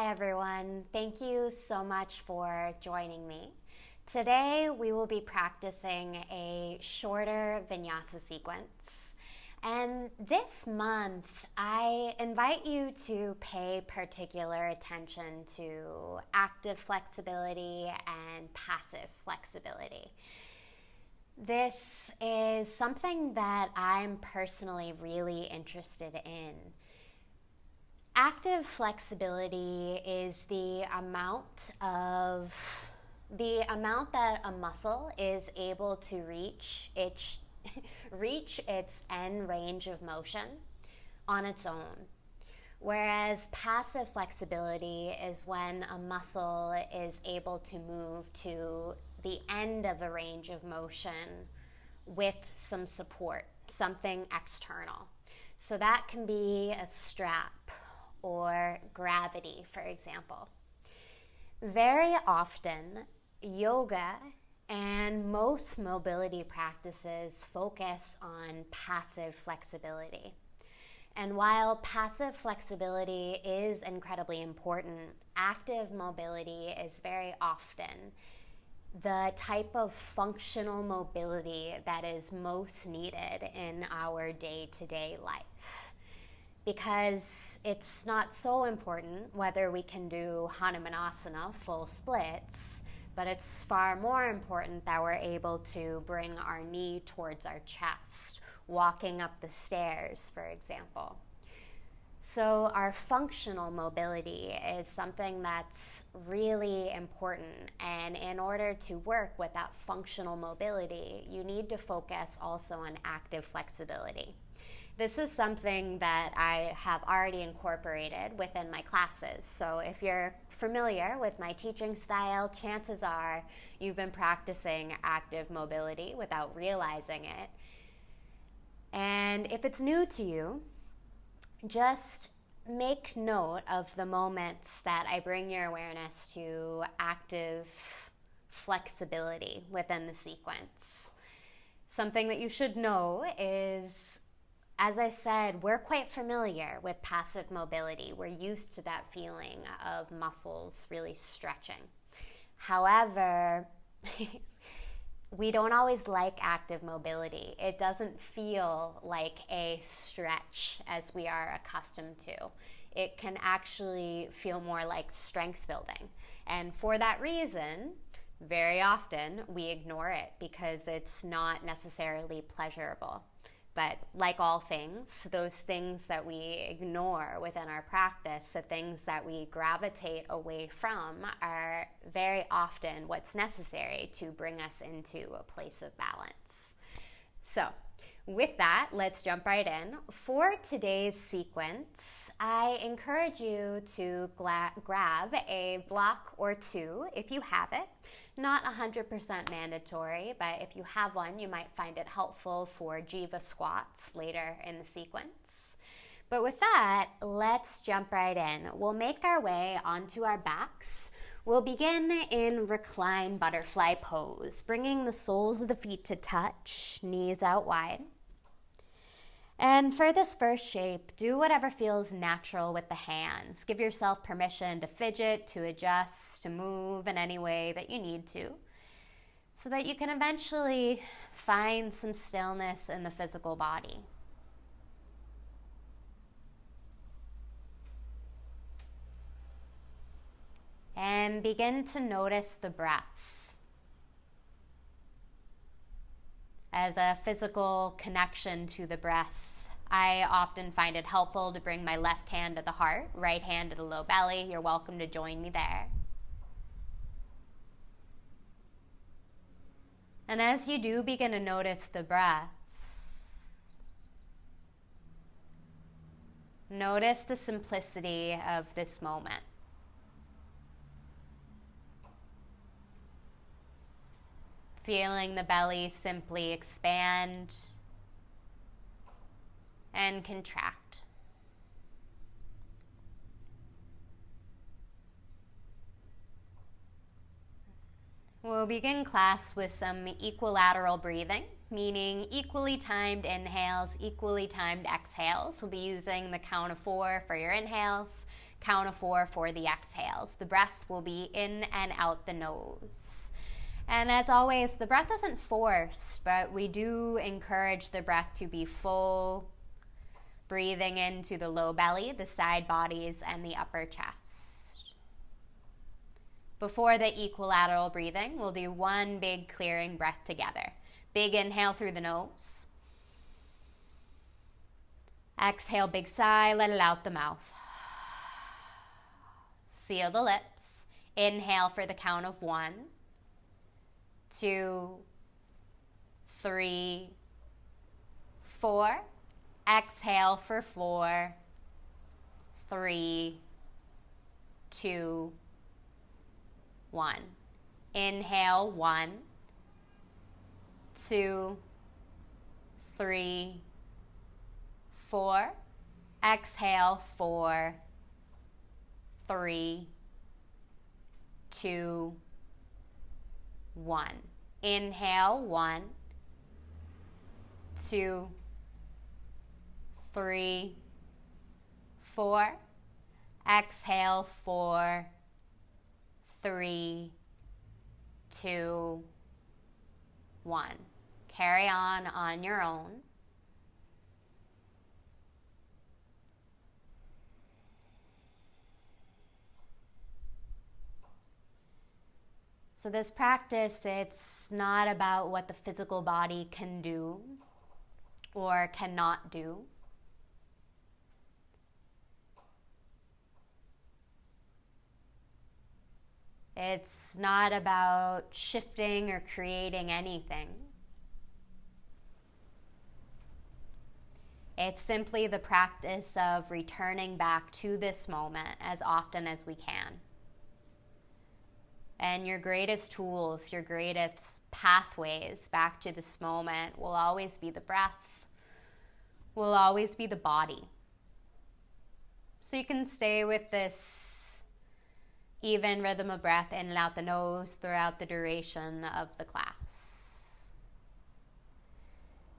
Hi everyone, thank you so much for joining me. Today we will be practicing a shorter Vinyasa sequence. And this month I invite you to pay particular attention to active flexibility and passive flexibility. This is something that I'm personally really interested in. Active flexibility is the amount that a muscle is able to reach its end range of motion on its own. Whereas passive flexibility is when a muscle is able to move to the end of a range of motion with some support, something external. So that can be a strap or gravity, for example. Very often, yoga and most mobility practices focus on passive flexibility. And while passive flexibility is incredibly important, active mobility is very often the type of functional mobility that is most needed in our day-to-day life. Because it's not so important whether we can do Hanumanasana, full splits, but it's far more important that we're able to bring our knee towards our chest, walking up the stairs, for example. So our functional mobility is something that's really important, and in order to work with that functional mobility, you need to focus also on active flexibility. This is something that I have already incorporated within my classes. So if you're familiar with my teaching style, chances are you've been practicing active mobility without realizing it. And if it's new to you, just make note of the moments that I bring your awareness to active flexibility within the sequence. Something that you should know is, as I said, we're quite familiar with passive mobility. We're used to that feeling of muscles really stretching. However, we don't always like active mobility. It doesn't feel like a stretch as we are accustomed to. It can actually feel more like strength building. And for that reason, very often we ignore it because it's not necessarily pleasurable. But like all things, those things that we ignore within our practice, the things that we gravitate away from, are very often what's necessary to bring us into a place of balance. So with that, let's jump right in. For today's sequence, I encourage you to grab a block or two if you have it. Not 100% mandatory, but if you have one, you might find it helpful for Jiva squats later in the sequence. But with that, let's jump right in. We'll make our way onto our backs. We'll begin in reclined butterfly pose, bringing the soles of the feet to touch, knees out wide. And for this first shape, do whatever feels natural with the hands. Give yourself permission to fidget, to adjust, to move in any way that you need to, so that you can eventually find some stillness in the physical body. And begin to notice the breath as a physical connection to the breath. I often find it helpful to bring my left hand to the heart, right hand to the low belly. You're welcome to join me there. And as you do, begin to notice the breath. Notice the simplicity of this moment. Feeling the belly simply expand and contract. We'll begin class with some equilateral breathing, meaning equally timed inhales, equally timed exhales. We'll be using the count of 4 for your inhales, count of 4 for the exhales. The breath will be in and out the nose. And as always, the breath isn't forced, but we do encourage the breath to be full, breathing into the low belly, the side bodies, and the upper chest. Before the equilateral breathing, we'll do one big clearing breath together. Big inhale through the nose. Exhale, big sigh, let it out the mouth. Seal the lips. Inhale for the count of 1, 2, 3, 4. Exhale for 4, 3, 2, 1. Inhale, 1, 2, 3, 4. Exhale, 4, 3, 2, 1. Inhale, 1, 2, 3, 4. Exhale, 4, 3, 2, 1. Carry on your own. So this practice, it's not about what the physical body can do or cannot do. It's not about shifting or creating anything. It's simply the practice of returning back to this moment as often as we can. And your greatest tools, your greatest pathways back to this moment will always be the breath, will always be the body. So you can stay with this even rhythm of breath in and out the nose throughout the duration of the class.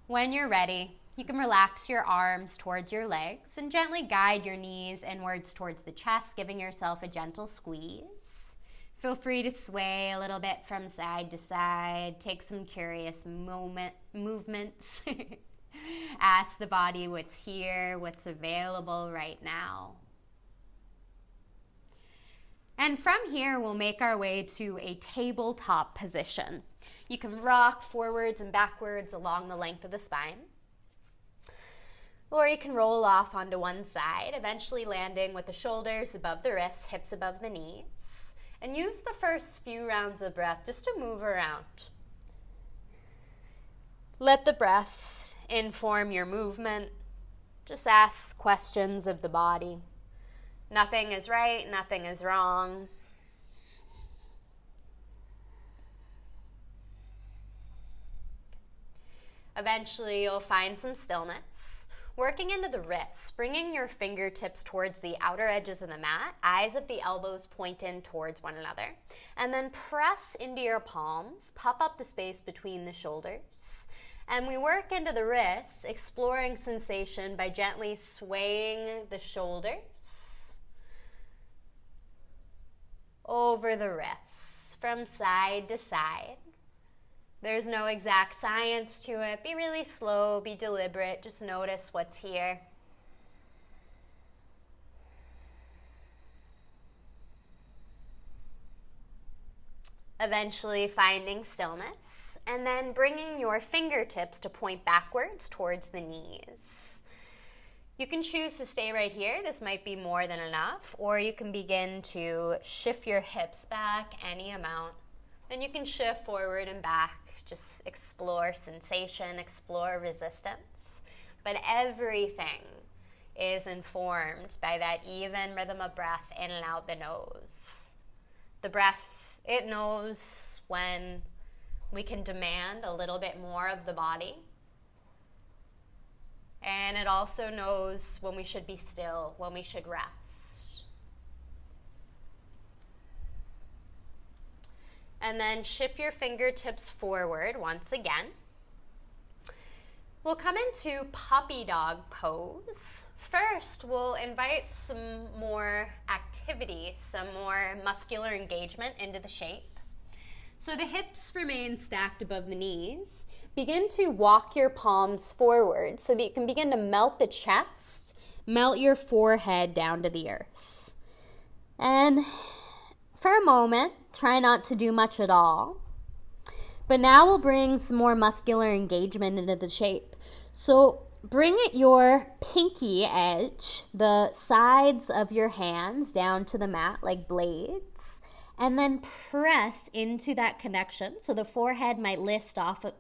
When you're ready, you can relax your arms towards your legs and gently guide your knees inwards towards the chest, giving yourself a gentle squeeze. Feel free to sway a little bit from side to side. Take some curious movements. Ask the body what's here, what's available right now. And from here, we'll make our way to a tabletop position. You can rock forwards and backwards along the length of the spine. Or you can roll off onto one side, eventually landing with the shoulders above the wrists, hips above the knees. And use the first few rounds of breath just to move around. Let the breath inform your movement. Just ask questions of the body. Nothing is right, nothing is wrong. Eventually, you'll find some stillness. Working into the wrists, bringing your fingertips towards the outer edges of the mat, eyes of the elbows point in towards one another, and then press into your palms, puff up the space between the shoulders, and we work into the wrists, exploring sensation by gently swaying the shoulders over the wrists from side to side. There's no exact science to it. Be really slow, be deliberate, just notice what's here. Eventually finding stillness, and then bringing your fingertips to point backwards towards the knees. You can choose to stay right here. This might be more than enough, or you can begin to shift your hips back any amount. And you can shift forward and back. Just explore sensation, explore resistance. But everything is informed by that even rhythm of breath in and out the nose. The breath, it knows when we can demand a little bit more of the body. And it also knows when we should be still, when we should rest. And then shift your fingertips forward once again. We'll come into puppy dog pose. First, we'll invite some more activity, some more muscular engagement into the shape. So the hips remain stacked above the knees. Begin to walk your palms forward so that you can begin to melt the chest, melt your forehead down to the earth. And for a moment, try not to do much at all. But now we'll bring some more muscular engagement into the shape. So bring your pinky edge, the sides of your hands down to the mat like blades, and then press into that connection so the forehead might lift off of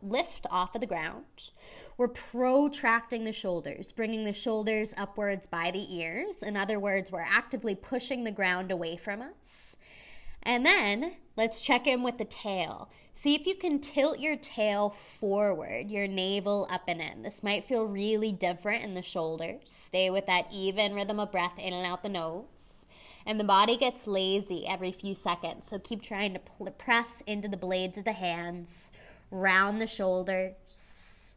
the ground. We're protracting the shoulders, bringing the shoulders upwards by the ears. In other words, we're actively pushing the ground away from us. And then let's check in with the tail. See if you can tilt your tail forward, your navel up and in. This might feel really different in the shoulders. Stay with that even rhythm of breath in and out the nose. And the body gets lazy every few seconds, so keep trying to press into the blades of the hands, round the shoulders,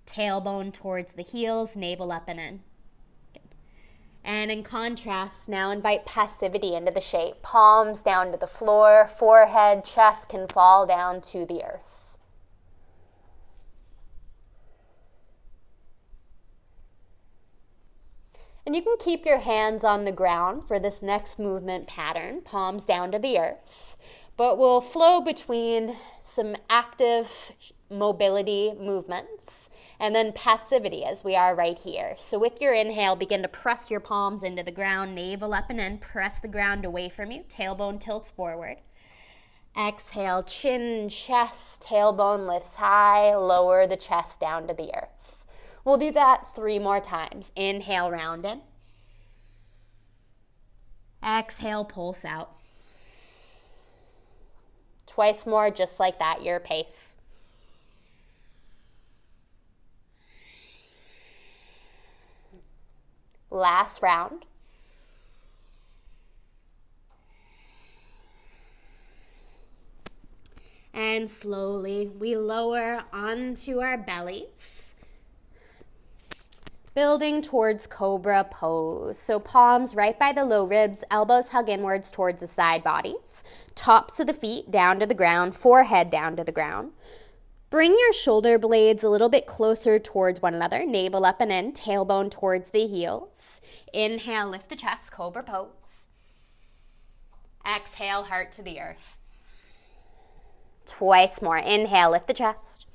tailbone towards the heels, navel up and in. And in contrast, now invite passivity into the shape. Palms down to the floor, forehead, chest can fall down to the earth. And you can keep your hands on the ground for this next movement pattern, palms down to the earth. But we'll flow between some active mobility movements and then passivity as we are right here. So with your inhale, begin to press your palms into the ground, navel up and in, press the ground away from you, tailbone tilts forward. Exhale, chin, chest, tailbone lifts high, lower the chest down to the earth. We'll do that 3 more times. Inhale, round in. Exhale, pulse out. Twice more, just like that, your pace. Last round. And slowly we lower onto our bellies, building towards cobra pose. So palms right by the low ribs, elbows hug inwards towards the side bodies, tops of the feet down to the ground, forehead down to the ground. Bring your shoulder blades a little bit closer towards one another, navel up and in, tailbone towards the heels. Inhale, lift the chest, cobra pose. Exhale, heart to the earth. Twice more. Inhale, lift the chest.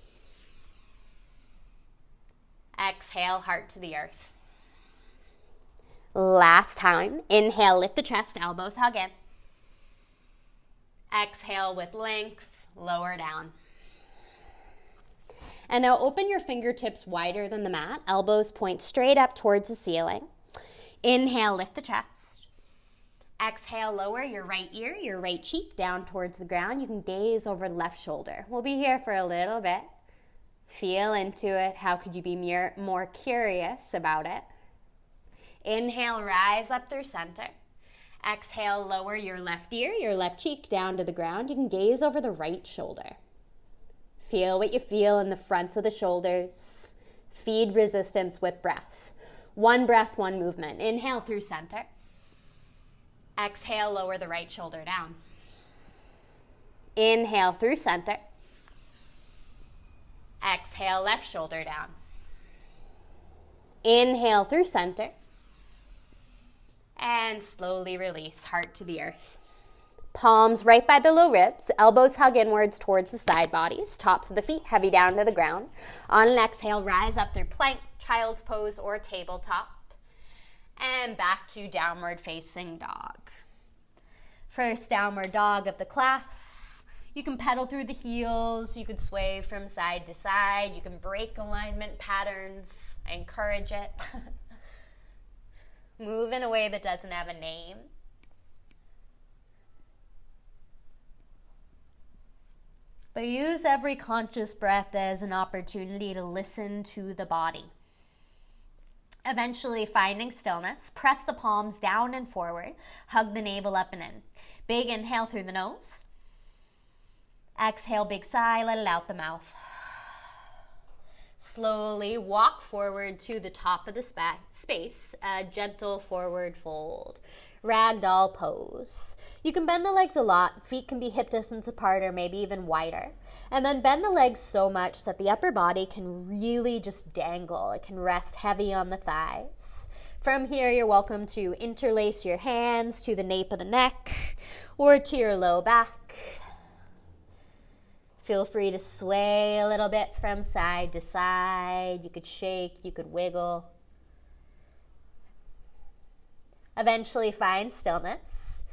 Exhale, heart to the earth. Last time. Inhale, lift the chest, elbows hug in. Exhale with length, lower down. And now open your fingertips wider than the mat. Elbows point straight up towards the ceiling. Inhale, lift the chest. Exhale, lower your right ear, your right cheek down towards the ground. You can gaze over the left shoulder. We'll be here for a little bit. Feel into it. How could you be more curious about it? Inhale, rise up through center. Exhale, lower your left ear, your left cheek down to the ground. You can gaze over the right shoulder. Feel what you feel in the fronts of the shoulders. Feed resistance with breath. One breath, one movement. Inhale through center. Exhale, lower the right shoulder down. Inhale through center. Exhale, left shoulder down. Inhale through center. And slowly release, heart to the earth. Palms right by the low ribs, elbows hug inwards towards the side bodies, tops of the feet heavy down to the ground. On an exhale, rise up through plank, child's pose, or tabletop. And back to downward facing dog. First downward dog of the class. You can pedal through the heels, you could sway from side to side, you can break alignment patterns. I encourage it. Move in a way that doesn't have a name. But use every conscious breath as an opportunity to listen to the body. Eventually finding stillness, press the palms down and forward, hug the navel up and in. Big inhale through the nose. Exhale, big sigh, let it out the mouth. Slowly walk forward to the top of the space, a gentle forward fold. Ragdoll pose. You can bend the legs a lot. Feet can be hip distance apart or maybe even wider. And then bend the legs so much that the upper body can really just dangle. It can rest heavy on the thighs. From here, you're welcome to interlace your hands to the nape of the neck or to your low back. Feel free to sway a little bit from side to side. You could shake, you could wiggle. Eventually find stillness.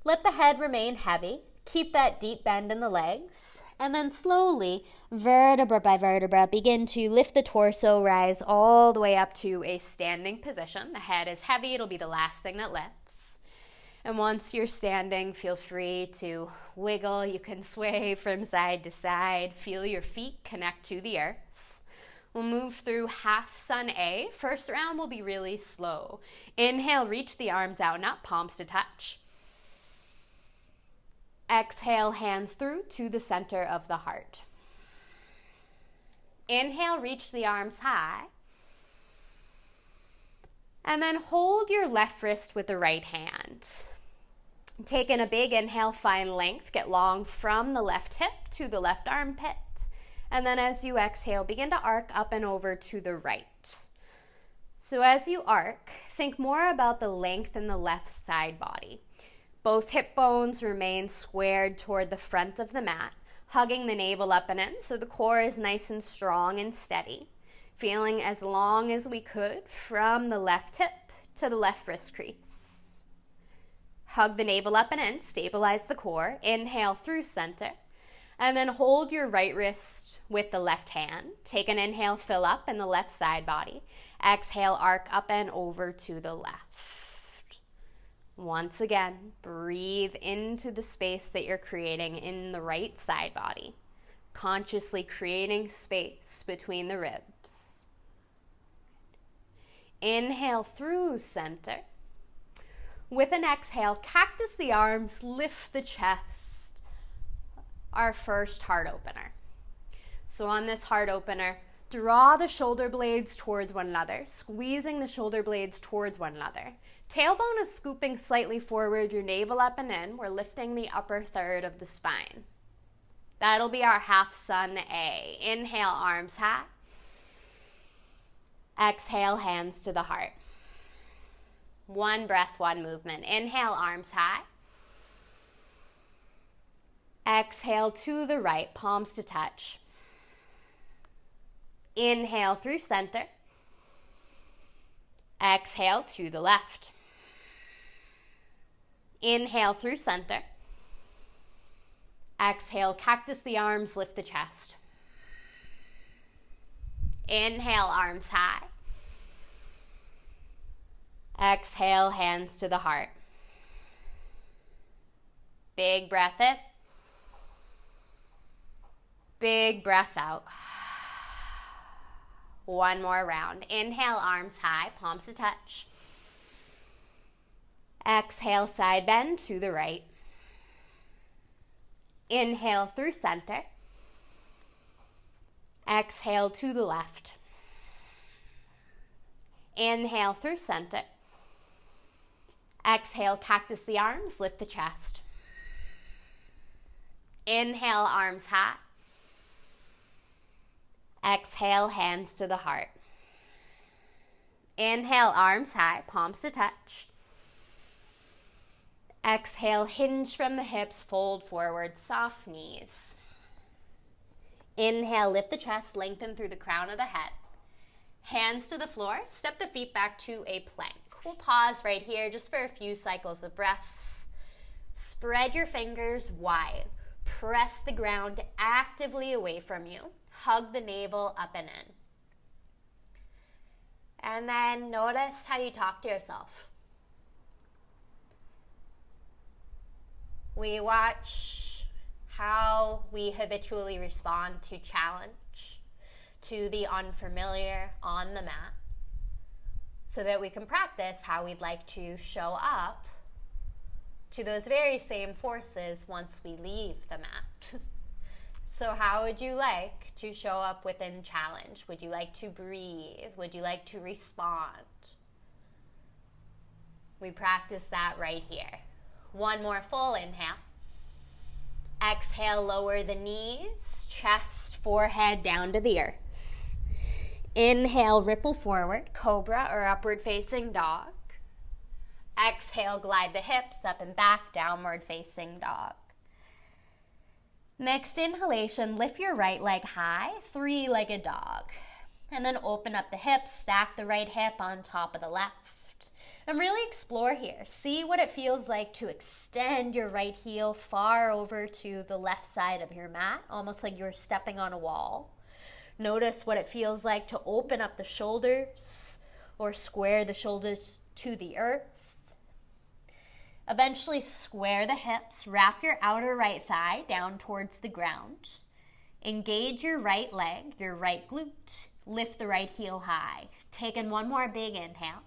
Let the head remain heavy. Keep that deep bend in the legs. And then slowly, vertebra by vertebra, begin to lift the torso, rise all the way up to a standing position. The head is heavy. It'll be the last thing that lifts. And once you're standing, feel free to wiggle. You can sway from side to side. Feel your feet connect to the earth. We'll move through half sun A. First round will be really slow. Inhale, reach the arms out and up, palms to touch. Exhale, hands through to the center of the heart. Inhale, reach the arms high. And then hold your left wrist with the right hand. Take in a big inhale, find length, get long from the left hip to the left armpit. And then as you exhale, begin to arc up and over to the right. So as you arc, think more about the length in the left side body. Both hip bones remain squared toward the front of the mat, hugging the navel up and in so the core is nice and strong and steady. Feeling as long as we could from the left hip to the left wrist crease. Hug the navel up and in, stabilize the core. Inhale through center. And then hold your right wrist with the left hand. Take an inhale, fill up in the left side body. Exhale, arc up and over to the left. Once again, breathe into the space that you're creating in the right side body, consciously creating space between the ribs. Inhale through center. With an exhale, cactus the arms, lift the chest. Our first heart opener. So on this heart opener, draw the shoulder blades towards one another, squeezing the shoulder blades towards one another. Tailbone is scooping slightly forward, your navel up and in. We're lifting the upper third of the spine. That'll be our half sun A. Inhale, arms high. Exhale, hands to the heart. One breath, one movement. Inhale, arms high. Exhale to the right, palms to touch. Inhale through center. Exhale to the left. Inhale through center. Exhale, cactus the arms, lift the chest. Inhale, arms high. Exhale, hands to the heart. Big breath in. Big breath out. One more round. Inhale, arms high, palms to touch. Exhale, side bend to the right. Inhale through center. Exhale to the left. Inhale through center. Exhale, cactus the arms, lift the chest. Inhale, arms high. Exhale, hands to the heart. Inhale, arms high, palms to touch. Exhale, hinge from the hips, fold forward, soft knees. Inhale, lift the chest, lengthen through the crown of the head. Hands to the floor, step the feet back to a plank. We'll pause right here just for a few cycles of breath. Spread your fingers wide. Press the ground actively away from you. Hug the navel up and in. And then notice how you talk to yourself. We watch how we habitually respond to challenge, to the unfamiliar on the mat, so that we can practice how we'd like to show up to those very same forces once we leave the mat. So how would you like to show up within challenge? Would you like to breathe? Would you like to respond? We practice that right here. One more full inhale. Exhale, lower the knees, chest, forehead down to the earth. Inhale, ripple forward, cobra or upward facing dog. Exhale, glide the hips up and back, downward facing dog. Next inhalation, lift your right leg high, three-legged dog. And then open up the hips, stack the right hip on top of the left. And really explore here. See what it feels like to extend your right heel far over to the left side of your mat, almost like you're stepping on a wall. Notice what it feels like to open up the shoulders or square the shoulders to the earth. Eventually square the hips, wrap your outer right thigh down towards the ground. Engage your right leg, your right glute. Lift the right heel high. Take in one more big inhale.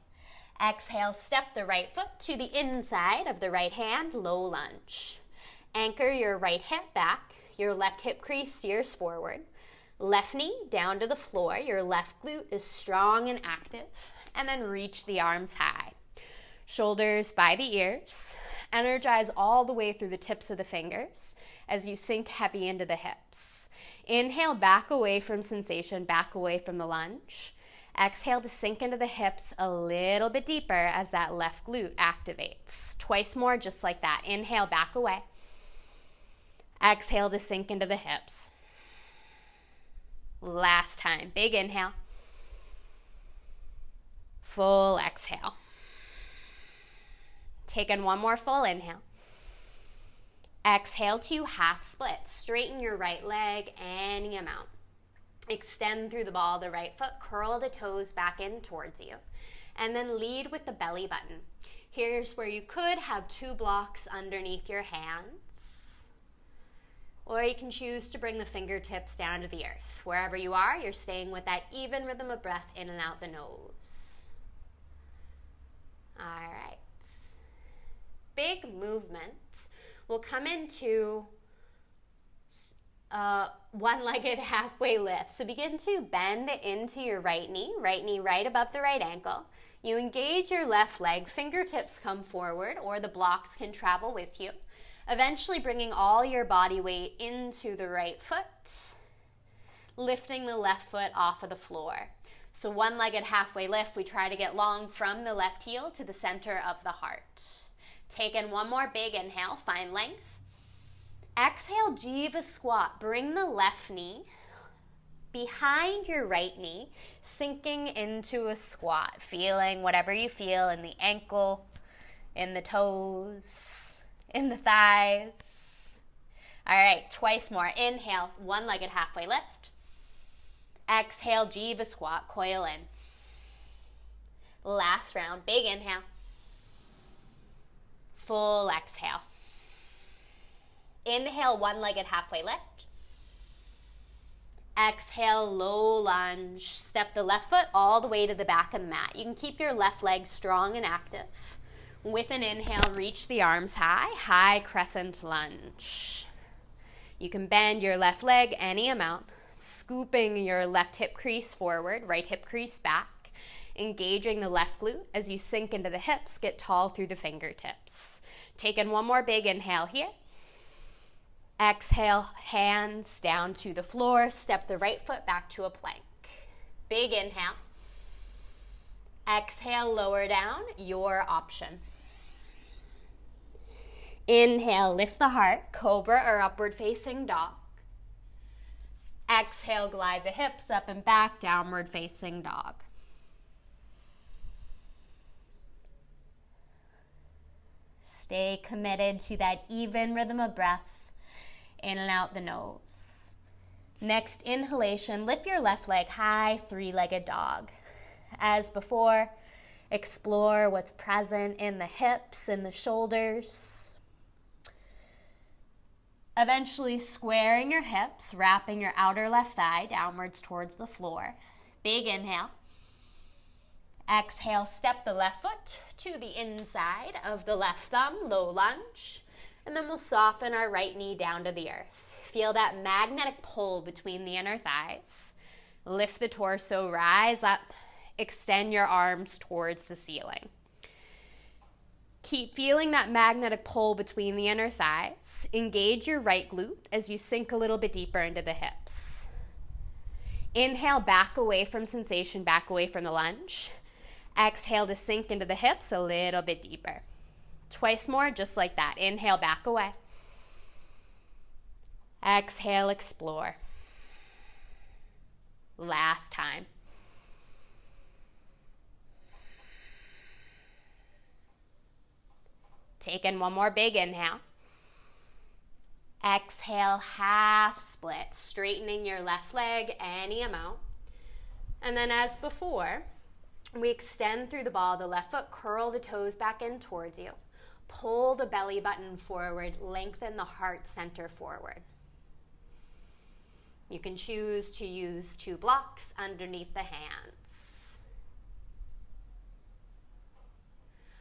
Exhale, step the right foot to the inside of the right hand, low lunge. Anchor your right hip back, your left hip crease steers forward. Left knee down to the floor, your left glute is strong and active. And then reach the arms high. Shoulders by the ears. Energize all the way through the tips of the fingers as you sink heavy into the hips. Inhale, back away from sensation, back away from the lunge. Exhale to sink into the hips a little bit deeper as that left glute activates. Twice more, just like that. Inhale, back away. Exhale to sink into the hips. Last time. Big inhale. Full exhale. Take in one more full inhale. Exhale to half split. Straighten your right leg any amount. Extend through the ball of the right foot. Curl the toes back in towards you. And then lead with the belly button. Here's where you could have two blocks underneath your hands. Or you can choose to bring the fingertips down to the earth. Wherever you are, you're staying with that even rhythm of breath in and out the nose. All right. Big movements. We'll come into one-legged halfway lift. So begin to bend into your right knee right above the right ankle. You engage your left leg, fingertips come forward, or the blocks can travel with you. Eventually bringing all your body weight into the right foot, lifting the left foot off of the floor. So one-legged halfway lift, we try to get long from the left heel to the center of the heart. Take in one more big inhale, find length. Exhale, Jiva squat. Bring the left knee behind your right knee, sinking into a squat, feeling whatever you feel in the ankle, in the toes, in the thighs. All right, twice more. Inhale, one-legged halfway lift. Exhale, Jiva squat, coil in. Last round, big inhale. Full exhale. Inhale, one-legged halfway lift. Exhale, low lunge. Step the left foot all the way to the back of the mat. You can keep your left leg strong and active. With an inhale, reach the arms high, high crescent lunge. You can bend your left leg any amount, scooping your left hip crease forward, right hip crease back. Engaging the left glute as you sink into the hips, get tall through the fingertips. Take in one more big inhale here. Exhale, hands down to the floor. Step the right foot back to a plank. Big inhale. Exhale, lower down, your option. Inhale, lift the heart, cobra or upward facing dog. Exhale, glide the hips up and back, downward facing dog. Stay committed to that even rhythm of breath in and out the nose. Next inhalation, lift your left leg high, three-legged dog. As before, explore what's present in the hips and the shoulders. Eventually squaring your hips, wrapping your outer left thigh downwards towards the floor. Big inhale. Exhale, step the left foot to the inside of the left thumb, low lunge. And then we'll soften our right knee down to the earth. Feel that magnetic pull between the inner thighs. Lift the torso, rise up, extend your arms towards the ceiling. Keep feeling that magnetic pull between the inner thighs. Engage your right glute as you sink a little bit deeper into the hips. Inhale, back away from sensation, back away from the lunge. Exhale to sink into the hips a little bit deeper. Twice more, just like that. Inhale, back away. Exhale, explore. Last time. Take in one more big inhale. Exhale, half split, straightening your left leg any amount. And then as before, we extend through the ball of the left foot, curl the toes back in towards you. Pull the belly button forward, lengthen the heart center forward. You can choose to use 2 blocks underneath the hands.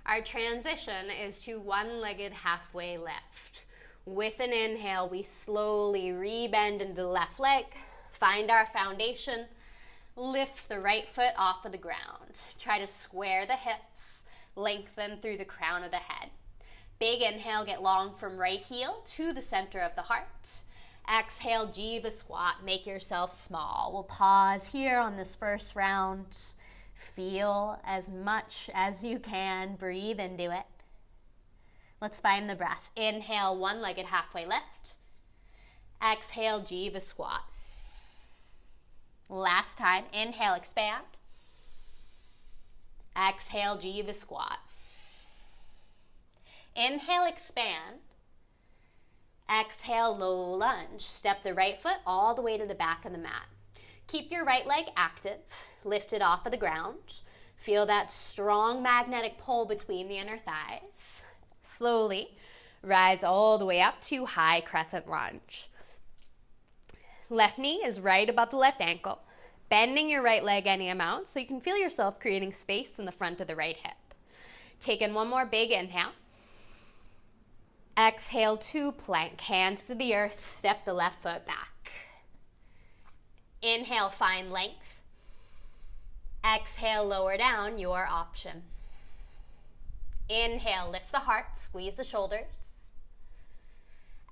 Our transition is to one-legged halfway lift. With an inhale, we slowly rebend into the left leg, find our foundation, lift the right foot off of the ground. Try to square the hips, lengthen through the crown of the head. Big inhale, get long from right heel to the center of the heart. Exhale, Jiva squat, make yourself small. We'll pause here on this first round. Feel as much as you can. Breathe into it. Let's find the breath. Inhale, one-legged halfway lift. Exhale, Jiva squat. Last time. Inhale, expand. Exhale, Jiva squat. Inhale, expand. Exhale, low lunge. Step the right foot all the way to the back of the mat. Keep your right leg active. Lift it off of the ground. Feel that strong magnetic pull between the inner thighs. Slowly rise all the way up to high crescent lunge. Left knee is right above the left ankle. Bending your right leg any amount so you can feel yourself creating space in the front of the right hip. Take in one more big inhale. Exhale to plank. Hands to the earth. Step the left foot back. Inhale, find length. Exhale, lower down, your option. Inhale, lift the heart, squeeze the shoulders.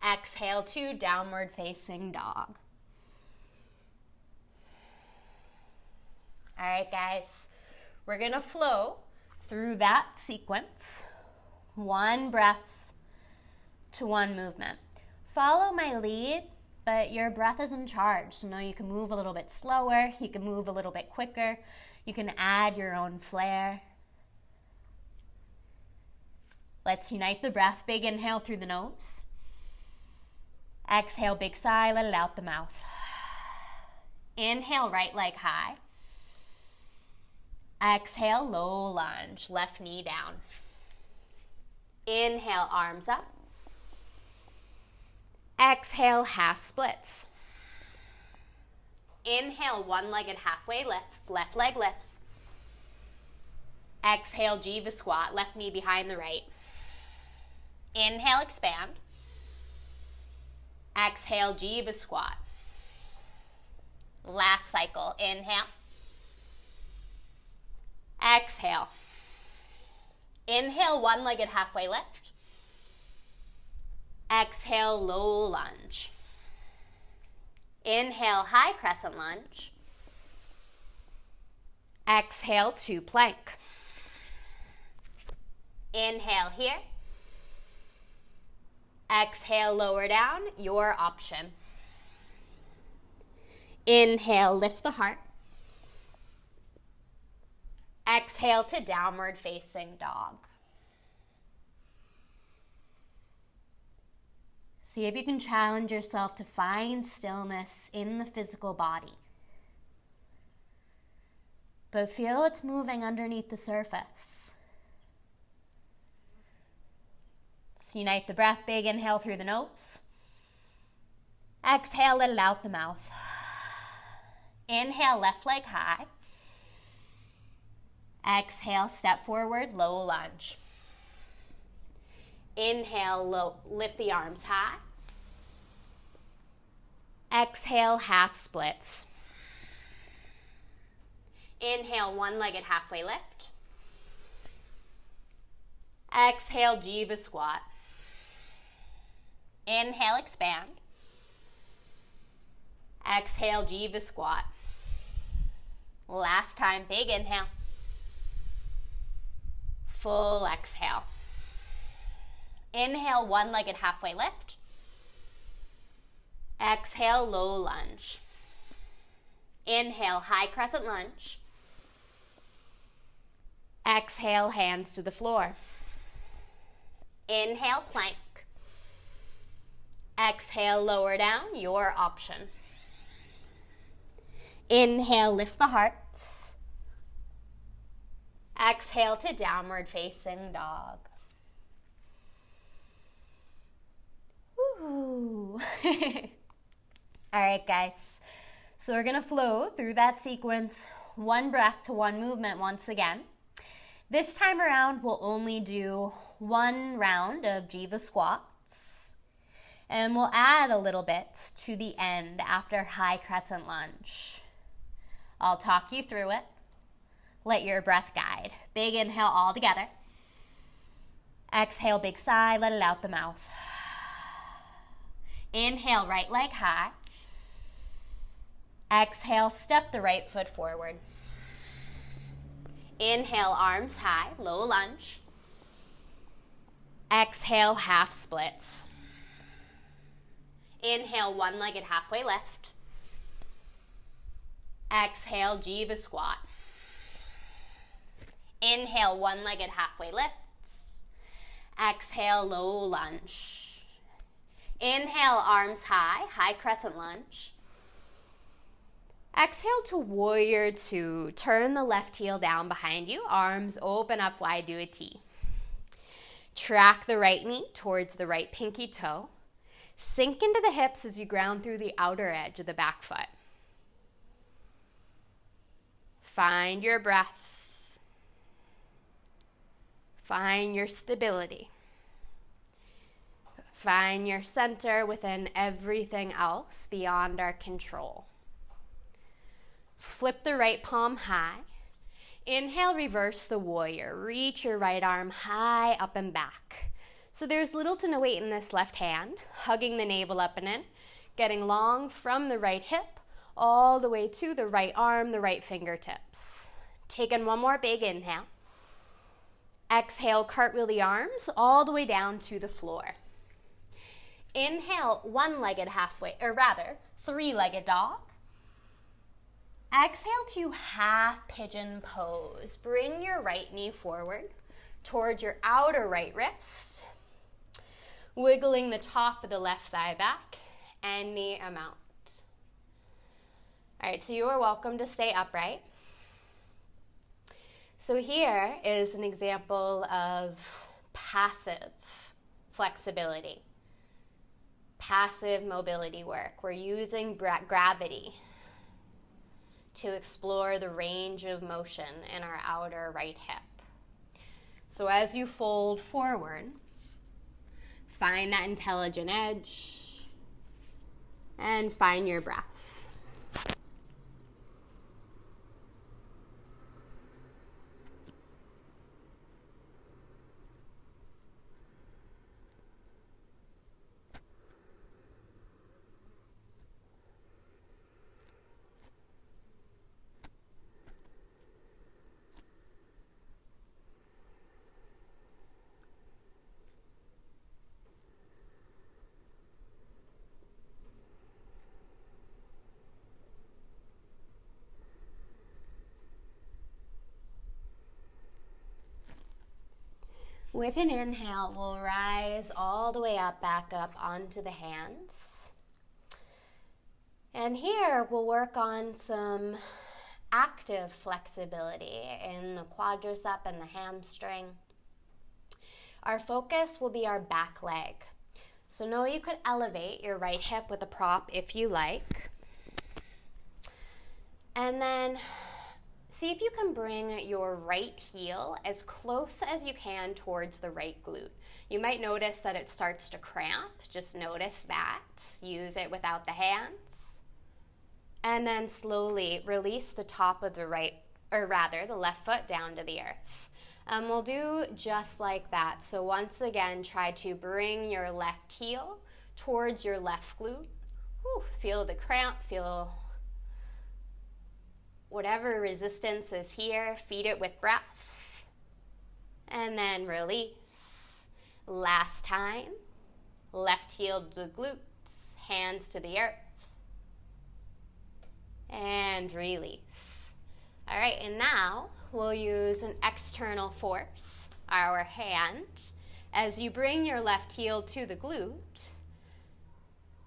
Exhale to downward facing dog. All right, guys, we're gonna flow through that sequence. One breath to one movement. Follow my lead, but your breath is in charge. So now you can move a little bit slower, you can move a little bit quicker, you can add your own flair. Let's unite the breath. Big inhale through the nose. Exhale, big sigh, let it out the mouth. Inhale, right leg high. Exhale, low lunge, left knee down. Inhale, arms up. Exhale, half splits. Inhale, one-legged halfway lift, left leg lifts. Exhale, Jiva squat, left knee behind the right. Inhale, expand. Exhale, Jiva squat. Last cycle, inhale. Exhale. Inhale, one-legged halfway lift. Exhale, low lunge. Inhale, high crescent lunge. Exhale to plank. Inhale here. Exhale, lower down, your option. Inhale, lift the heart. Exhale to downward facing dog. See if you can challenge yourself to find stillness in the physical body. But feel what's moving underneath the surface. Let's unite the breath. Big inhale through the nose. Exhale, let it out the mouth. Inhale, left leg high. Exhale, step forward, low lunge. Inhale, low, lift the arms high. Exhale, half splits. Inhale, one-legged halfway lift. Exhale, Jiva squat. Inhale, expand. Exhale, Jiva squat. Last time, big inhale. Full exhale. Inhale, one-legged halfway lift. Exhale, low lunge. Inhale, high crescent lunge. Exhale, hands to the floor. Inhale, plank. Exhale, lower down, your option. Inhale, lift the heart. Exhale to downward facing dog. Woo. All right, guys. So we're gonna flow through that sequence, one breath to one movement once again. This time around, we'll only do one round of Jiva squats, and we'll add a little bit to the end after high crescent lunge. I'll talk you through it. Let your breath guide. Big inhale all together. Exhale, big sigh, let it out the mouth. Inhale, right leg high. Exhale, step the right foot forward. Inhale, arms high, low lunge. Exhale, half splits. Inhale, one-legged halfway lift. Exhale, Jiva squat. Inhale, one-legged halfway lift. Exhale, low lunge. Inhale, arms high, high crescent lunge. Exhale to warrior two. Turn the left heel down behind you. Arms open up wide, do a T. Track the right knee towards the right pinky toe. Sink into the hips as you ground through the outer edge of the back foot. Find your breath. Find your stability. Find your center within everything else beyond our control. Flip the right palm high. Inhale, reverse the warrior. Reach your right arm high up and back. So there's little to no weight in this left hand, hugging the navel up and in, getting long from the right hip all the way to the right arm, the right fingertips. Taking one more big inhale. Exhale, cartwheel the arms all the way down to the floor. Inhale, one-legged halfway, or rather, three-legged dog. Exhale to half pigeon pose. Bring your right knee forward towards your outer right wrist, wiggling the top of the left thigh back any amount. All right, so you are welcome to stay upright. So here is an example of passive flexibility, passive mobility work. We're using gravity to explore the range of motion in our outer right hip. So as you fold forward, find that intelligent edge and find your breath. With an inhale, we'll rise all the way up, back up onto the hands. And here we'll work on some active flexibility in the quadricep and the hamstring. Our focus will be our back leg. So know you could elevate your right hip with a prop if you like. And then see if you can bring your right heel as close as you can towards the right glute. You might notice that it starts to cramp. Just notice that. Use it without the hands. And then slowly release the top of the the left foot down to the earth. We'll do just like that. So once again, try to bring your left heel towards your left glute. Whew, feel the cramp, feel whatever resistance is here, feed it with breath. And then release. Last time, left heel to the glutes, hands to the earth. And release. All right, and now we'll use an external force, our hand, as you bring your left heel to the glute.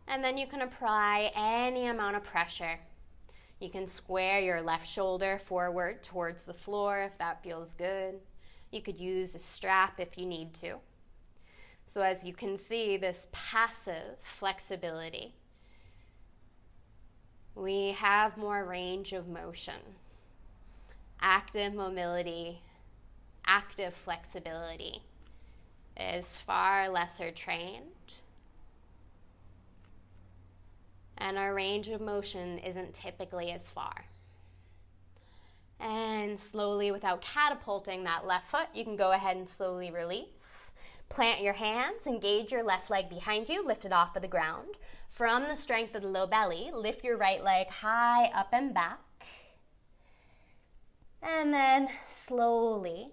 And then you can apply any amount of pressure. You can square your left shoulder forward towards the floor if that feels good. You could use a strap if you need to. So as you can see, this passive flexibility, we have more range of motion. Active mobility, active flexibility is far lesser trained. And our range of motion isn't typically as far. And slowly, without catapulting that left foot, you can go ahead and slowly release. Plant your hands, engage your left leg behind you, lift it off of the ground. From the strength of the low belly, lift your right leg high up and back. And then slowly,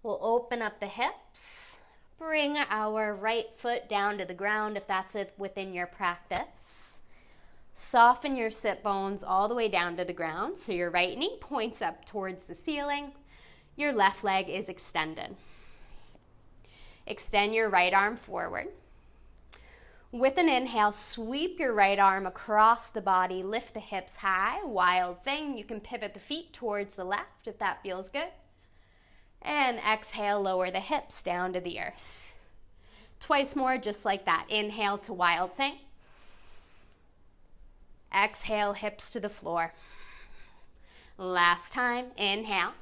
we'll open up the hips, bring our right foot down to the ground if that's it within your practice. Soften your sit bones all the way down to the ground so your right knee points up towards the ceiling. Your left leg is extended. Extend your right arm forward. With an inhale, sweep your right arm across the body, lift the hips high, wild thing. You can pivot the feet towards the left if that feels good. And exhale, lower the hips down to the earth. Twice more, just like that. Inhale to wild thing. Exhale, hips to the floor. Last time, inhale.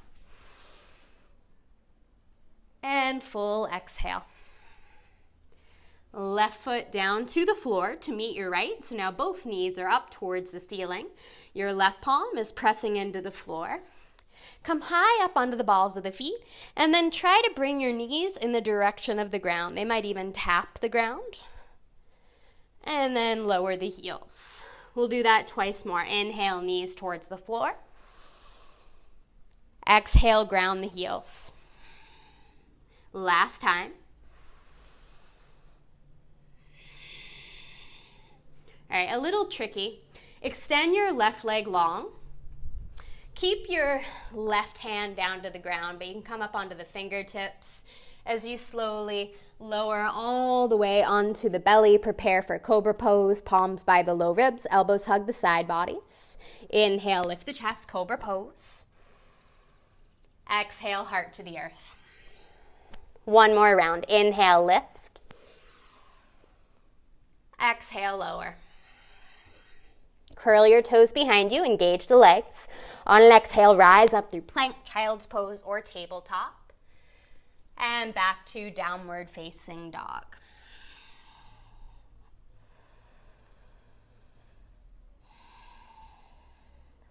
And full exhale. Left foot down to the floor to meet your right. So now both knees are up towards the ceiling. Your left palm is pressing into the floor. Come high up onto the balls of the feet and then try to bring your knees in the direction of the ground. They might even tap the ground. And then lower the heels. We'll do that twice more. Inhale, knees towards the floor. Exhale, ground the heels. Last time. All right, a little tricky. Extend your left leg long. Keep your left hand down to the ground, but you can come up onto the fingertips as you slowly lower all the way onto the belly. Prepare for cobra pose, palms by the low ribs, elbows hug the side bodies. Inhale, lift the chest, cobra pose. Exhale, heart to the earth. One more round. Inhale, lift. Exhale, lower. Curl your toes behind you, engage the legs. On an exhale, rise up through plank, child's pose, or tabletop. And back to downward facing dog.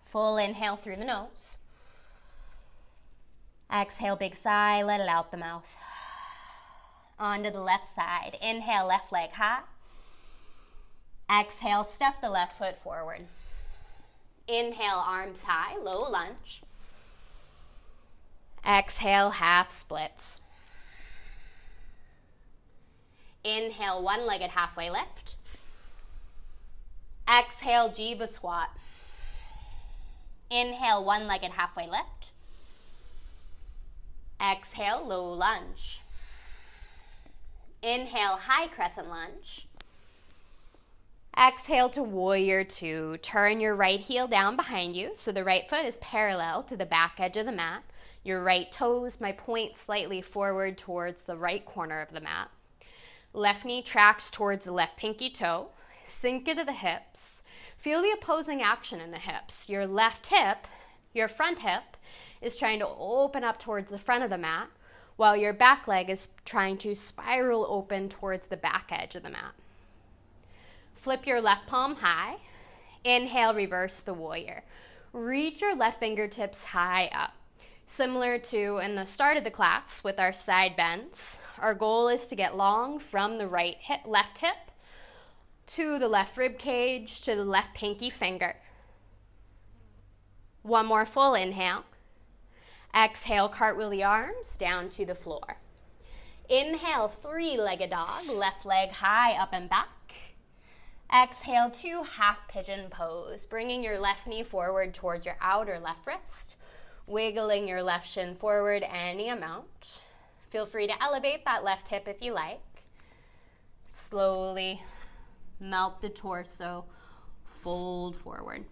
Full inhale through the nose. Exhale, big sigh, let it out the mouth. Onto the left side. Inhale, left leg high. Exhale, step the left foot forward. Inhale, arms high, low lunge. Exhale, half splits. Inhale, one-legged halfway lift. Exhale, jiva squat. Inhale, one-legged halfway lift. Exhale, low lunge. Inhale, high crescent lunge. Exhale to warrior two. Turn your right heel down behind you so the right foot is parallel to the back edge of the mat. Your right toes might point slightly forward towards the right corner of the mat. Left knee tracks towards the left pinky toe. Sink into the hips. Feel the opposing action in the hips. Your left hip, your front hip, is trying to open up towards the front of the mat, while your back leg is trying to spiral open towards the back edge of the mat. Flip your left palm high. Inhale, reverse the warrior. Reach your left fingertips high up. Similar to in the start of the class with our side bends, our goal is to get long from the left hip to the left rib cage to the left pinky finger. One more full inhale. Exhale, cartwheel the arms down to the floor. Inhale, three-legged dog, left leg high up and back. Exhale to half pigeon pose, bringing your left knee forward towards your outer left wrist, wiggling your left shin forward any amount. Feel free to elevate that left hip if you like. Slowly melt the torso, fold forward.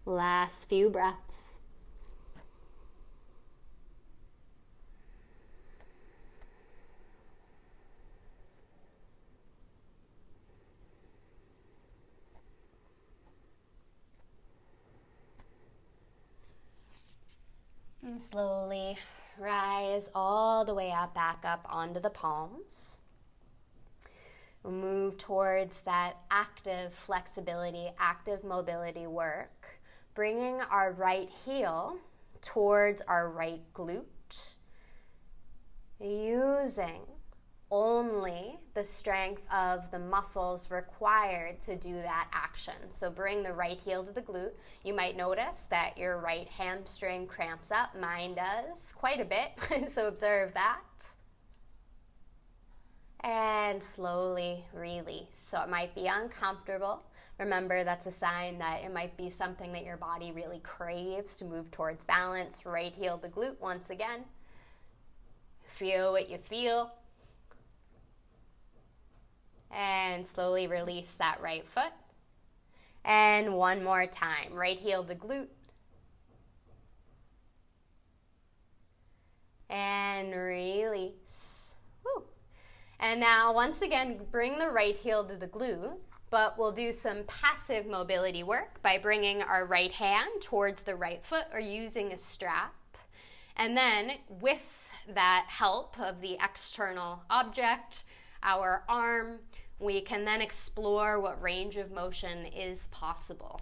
Last few breaths. And slowly rise all the way up, back up onto the palms. We'll move towards that active flexibility, active mobility work. Bringing our right heel towards our right glute, using only the strength of the muscles required to do that action. So bring the right heel to the glute. You might notice that your right hamstring cramps up. Mine does quite a bit, so observe that. And slowly release. So it might be uncomfortable. Remember, that's a sign that it might be something that your body really craves to move towards balance. Right heel to glute once again. Feel what you feel. And slowly release that right foot. And one more time. Right heel to glute. And release. Woo. And now, once again, bring the right heel to the glute. But we'll do some passive mobility work by bringing our right hand towards the right foot or using a strap. And then with that help of the external object, our arm, we can then explore what range of motion is possible.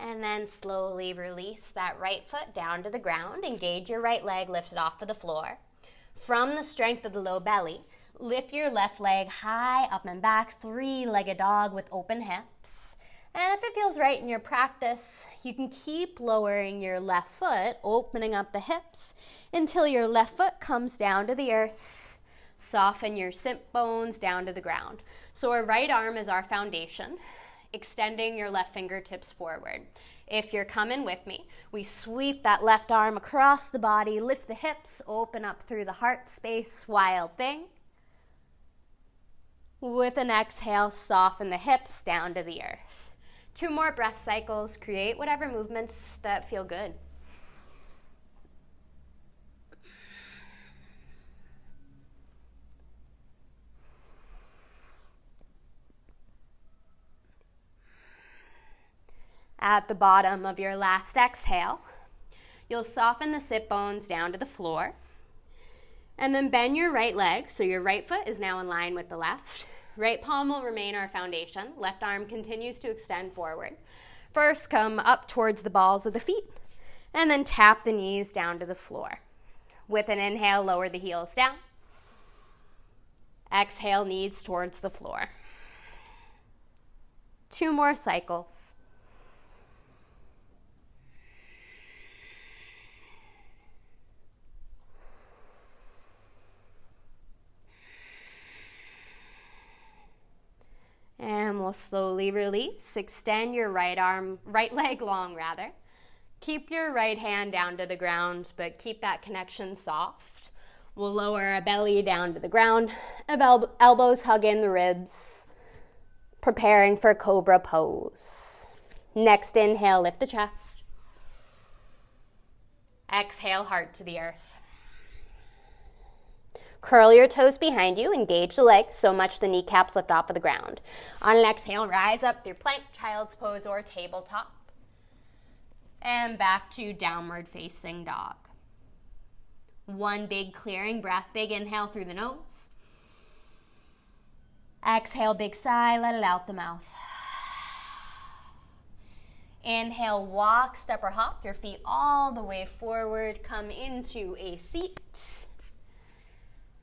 And then slowly release that right foot down to the ground. Engage your right leg, lift it off of the floor. From the strength of the low belly, lift your left leg high up and back, three-legged dog with open hips. And if it feels right in your practice, you can keep lowering your left foot, opening up the hips until your left foot comes down to the earth. Soften your sit bones down to the ground. So our right arm is our foundation. Extending your left fingertips forward. If you're coming with me, we sweep that left arm across the body, lift the hips, open up through the heart space, wild thing. With an exhale, soften the hips down to the earth. 2 more breath cycles. Create whatever movements that feel good. At the bottom of your last exhale, you'll soften the sit bones down to the floor. And then bend your right leg, so your right foot is now in line with the left. Right palm will remain our foundation. Left arm continues to extend forward. First, come up towards the balls of the feet, and then tap the knees down to the floor. With an inhale, lower the heels down. Exhale, knees towards the floor. 2 more cycles. And we'll slowly release. Extend your right leg long, rather. Keep your right hand down to the ground, but keep that connection soft. We'll lower our belly down to the ground, elbows hug in the ribs, preparing for cobra pose. Next inhale, lift the chest. Exhale, heart to the earth. Curl your toes behind you, engage the legs so much the kneecaps lift off of the ground. On an exhale, rise up through plank, child's pose, or tabletop. And back to downward facing dog. One big clearing breath, big inhale through the nose. Exhale, big sigh, let it out the mouth. Inhale, walk, step or hop your feet all the way forward, come into a seat.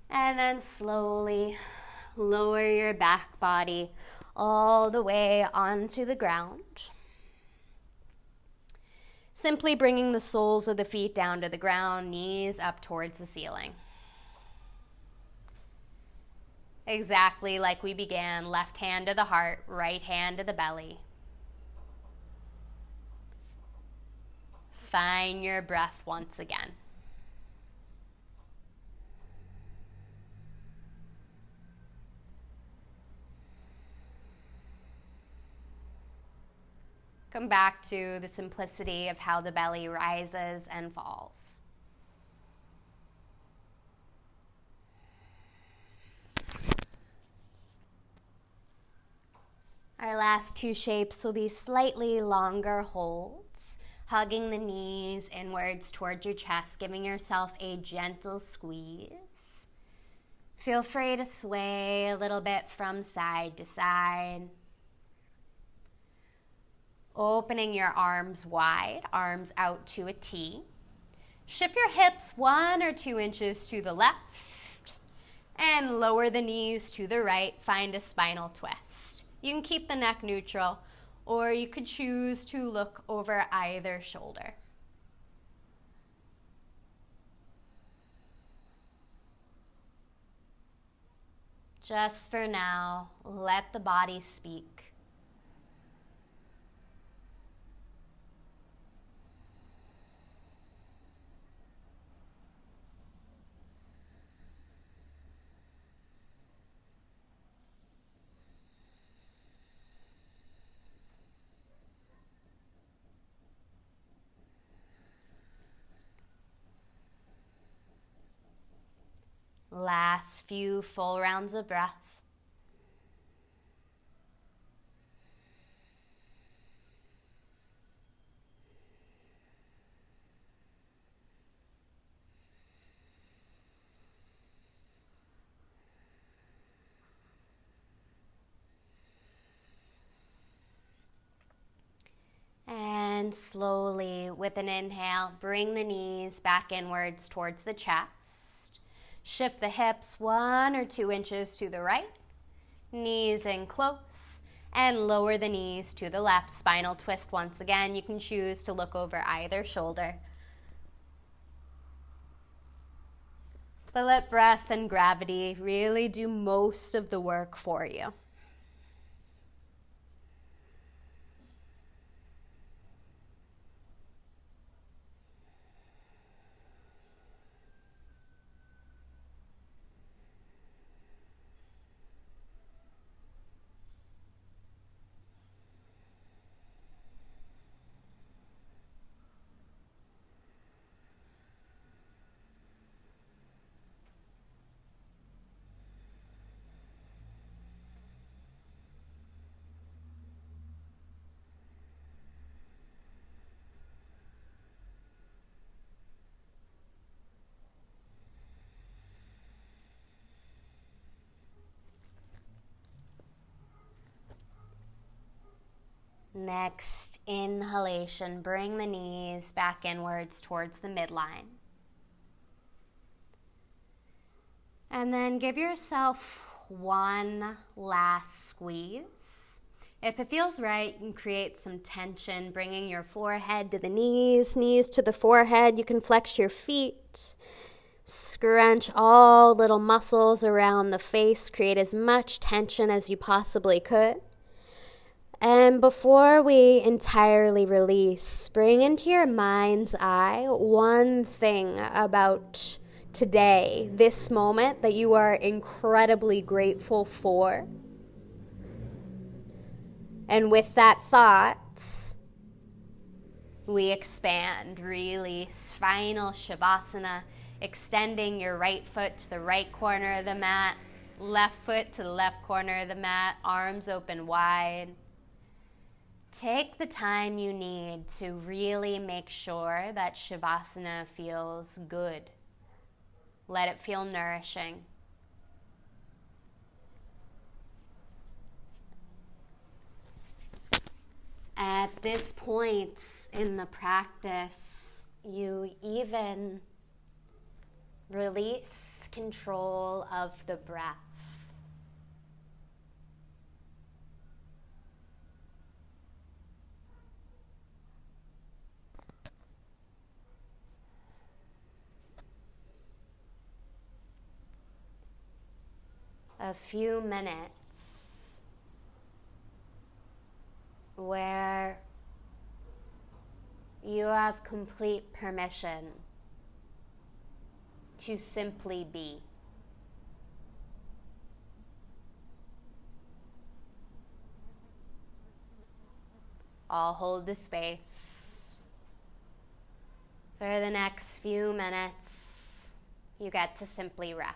And then slowly lower your back body all the way onto the ground. Simply bringing the soles of the feet down to the ground, knees up towards the ceiling. Exactly like we began, left hand to the heart, right hand to the belly. Find your breath once again. Come back to the simplicity of how the belly rises and falls. Our last two shapes will be slightly longer holds, hugging the knees inwards towards your chest, giving yourself a gentle squeeze. Feel free to sway a little bit from side to side. Opening your arms wide, arms out to a T. Shift your hips 1 or 2 inches to the left and lower the knees to the right. Find a spinal twist. You can keep the neck neutral, or you could choose to look over either shoulder. Just for now, let the body speak. Last few full rounds of breath. And slowly, with an inhale, bring the knees back inwards towards the chest. Shift the hips 1 or 2 inches to the right, knees in close, and lower the knees to the left. Spinal twist once again. You can choose to look over either shoulder. But let breath and gravity really do most of the work for you. Next inhalation, bring the knees back inwards towards the midline. And then give yourself one last squeeze. If it feels right, you can create some tension, bringing your forehead to the knees, knees to the forehead. You can flex your feet, scrunch all little muscles around the face, create as much tension as you possibly could. And before we entirely release, bring into your mind's eye one thing about today, this moment that you are incredibly grateful for. And with that thought, we expand, release, final Shavasana, extending your right foot to the right corner of the mat, left foot to the left corner of the mat, arms open wide. Take the time you need to really make sure that Shavasana feels good. Let it feel nourishing. At this point in the practice, you even release control of the breath. A few minutes where you have complete permission to simply be. I'll hold the space for the next few minutes. You get to simply rest.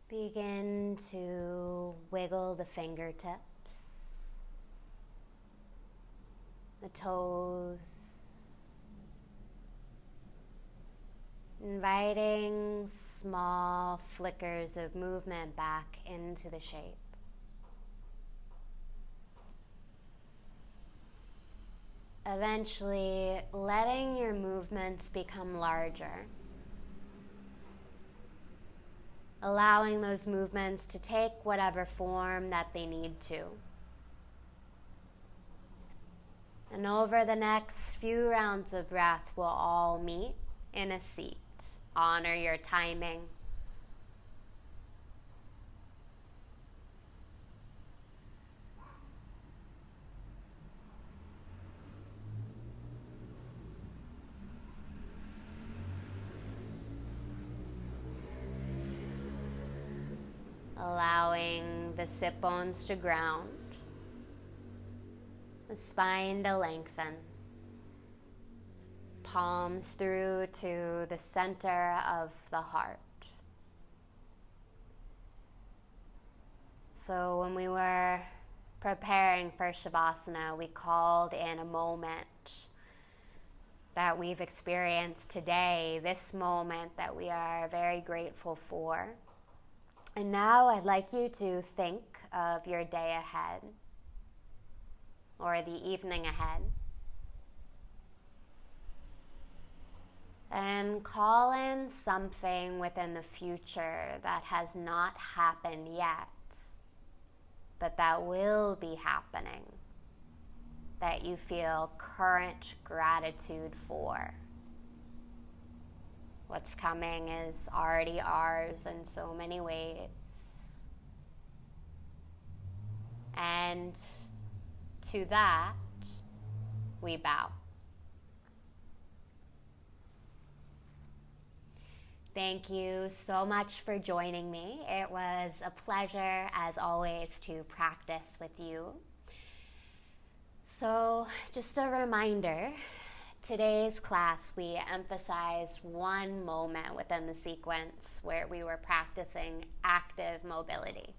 Begin to wiggle the fingertips, the toes, inviting small flickers of movement back into the shape. Eventually, letting your movements become larger. Allowing those movements to take whatever form that they need to. And over the next few rounds of breath, we'll all meet in a seat. Honor your timing. Allowing the sit bones to ground, the spine to lengthen, palms through to the center of the heart. So when we were preparing for Shavasana, we called in a moment that we've experienced today, this moment that we are very grateful for. And now I'd like you to think of your day ahead or the evening ahead. And call in something within the future that has not happened yet, but that will be happening, that you feel current gratitude for. What's coming is already ours in so many ways. And to that, we bow. Thank you so much for joining me. It was a pleasure, as always, to practice with you. So, just a reminder, today's class, we emphasized one moment within the sequence where we were practicing active mobility.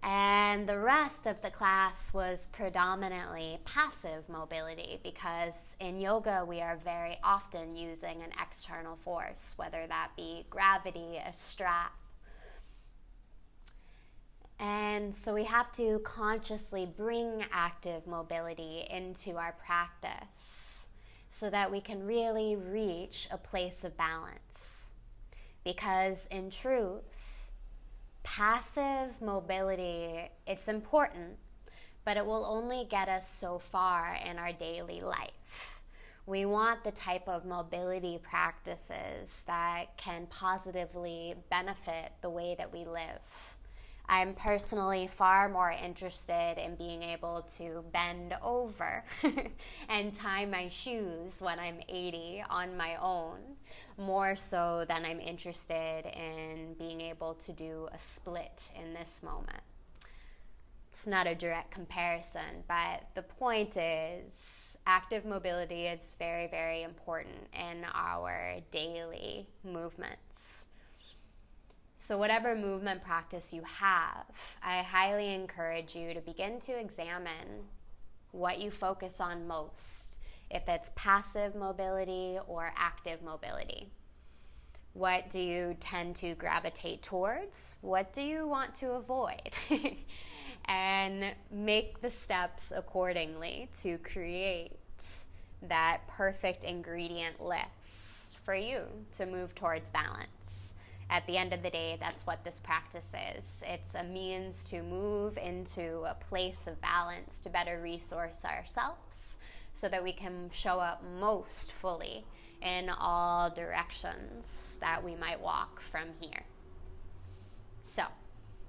And the rest of the class was predominantly passive mobility, because in yoga we are very often using an external force, whether that be gravity, a strap. And so we have to consciously bring active mobility into our practice so that we can really reach a place of balance. Because in truth, passive mobility, it's important, but it will only get us so far in our daily life. We want the type of mobility practices that can positively benefit the way that we live. I'm personally far more interested in being able to bend over and tie my shoes when I'm 80 on my own, more so than I'm interested in being able to do a split in this moment. It's not a direct comparison, but the point is, active mobility is very, very important in our daily movements. So whatever movement practice you have, I highly encourage you to begin to examine what you focus on most, if it's passive mobility or active mobility. What do you tend to gravitate towards? What do you want to avoid? And make the steps accordingly to create that perfect ingredient list for you to move towards balance. At the end of the day, that's what this practice is. It's a means to move into a place of balance, to better resource ourselves so that we can show up most fully in all directions that we might walk from here. So,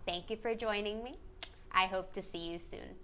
thank you for joining me. I hope to see you soon.